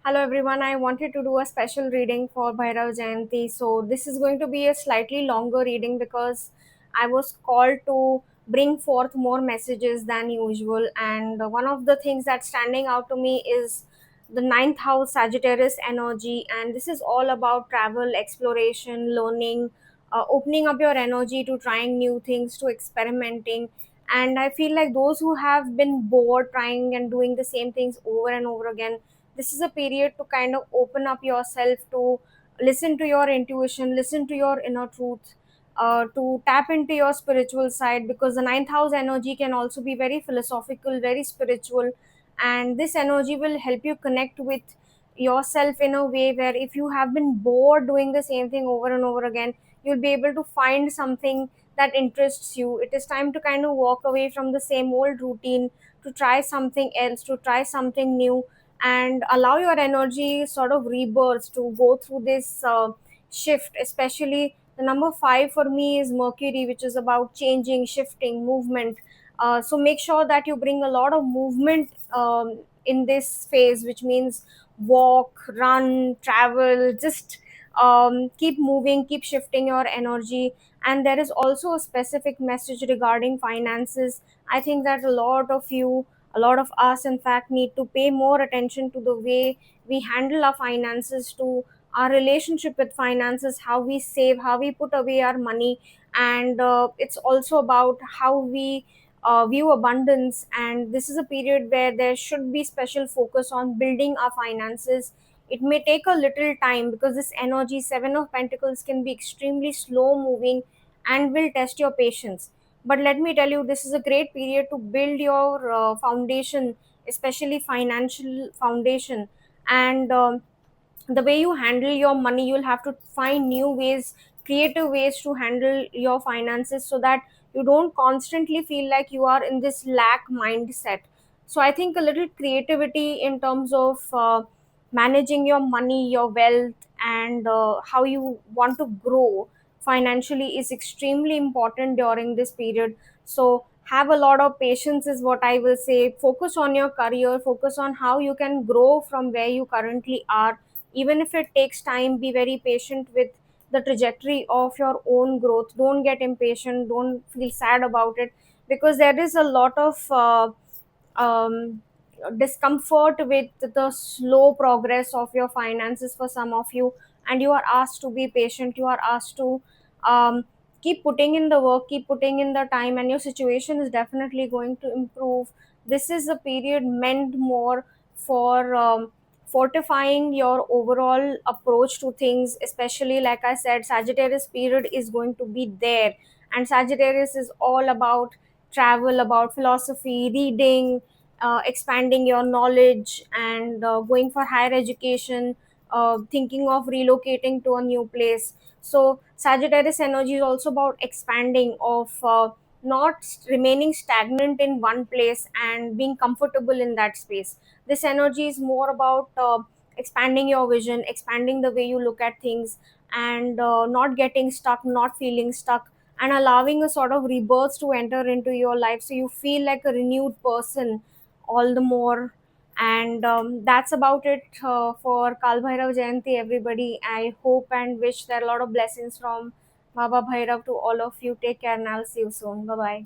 Hello everyone, I wanted to do a special reading for Bhairav Jayanti. So, this is going to be a slightly longer reading because I was called to bring forth more messages than usual. And one of the things that's standing out to me is the ninth house Sagittarius energy. And this is all about travel, exploration, learning, opening up your energy to trying new things, to experimenting. And I feel like those who have been bored trying and doing the same things over and over again, this is a period to kind of open up yourself, to listen to your intuition, listen to your inner truth, to tap into your spiritual side, because the ninth house energy can also be very philosophical, very spiritual. And this energy will help you connect with yourself in a way where if you have been bored doing the same thing over and over again, you'll be able to find something that interests you. It is time to kind of walk away from the same old routine, to try something else, to try something new, and allow your energy sort of rebirth to go through this shift. Especially the number 5 for me is Mercury, which is about changing, shifting, movement. So make sure that you bring a lot of movement in this phase, which means walk, run, travel, just keep moving, keep shifting your energy. And there is also a specific message regarding finances. I think that a lot of us in fact need to pay more attention to the way we handle our finances, to our relationship with finances, how we save, how we put away our money. And it's also about how we view abundance. And this is a period where there should be special focus on building our finances. It may take a little time because this energy, seven of pentacles, can be extremely slow moving and will test your patience. But let me tell you, this is a great period to build your foundation, especially financial foundation. And the way you handle your money, you'll have to find new ways, creative ways to handle your finances, so that you don't constantly feel like you are in this lack mindset. So I think a little creativity in terms of managing your money, your wealth, and how you want to grow financially is extremely important during this period. So have a lot of patience is what I will say. Focus on your career, focus on how you can grow from where you currently are. Even if it takes time, be very patient with the trajectory of your own growth. Don't get impatient, don't feel sad about it, because there is a lot of um, discomfort with the slow progress of your finances for some of you. And you are asked to be patient, you are asked to um, keep putting in the work, keep putting in the time, and your situation is definitely going to improve. This is a period meant more for fortifying your overall approach to things. Especially, like I said, Sagittarius period is going to be there. And Sagittarius is all about travel, about philosophy, reading, expanding your knowledge, and going for higher education, thinking of relocating to a new place. So Sagittarius energy is also about expanding, of not remaining stagnant in one place and being comfortable in that space. This energy is more about expanding your vision, expanding the way you look at things, and not getting stuck, not feeling stuck, and allowing a sort of rebirth to enter into your life, so you feel like a renewed person all the more. And that's about it for Kal Bhairav Jayanti, everybody. I hope and wish there are a lot of blessings from Baba Bhairav to all of you. Take care, and I'll see you soon. Bye bye.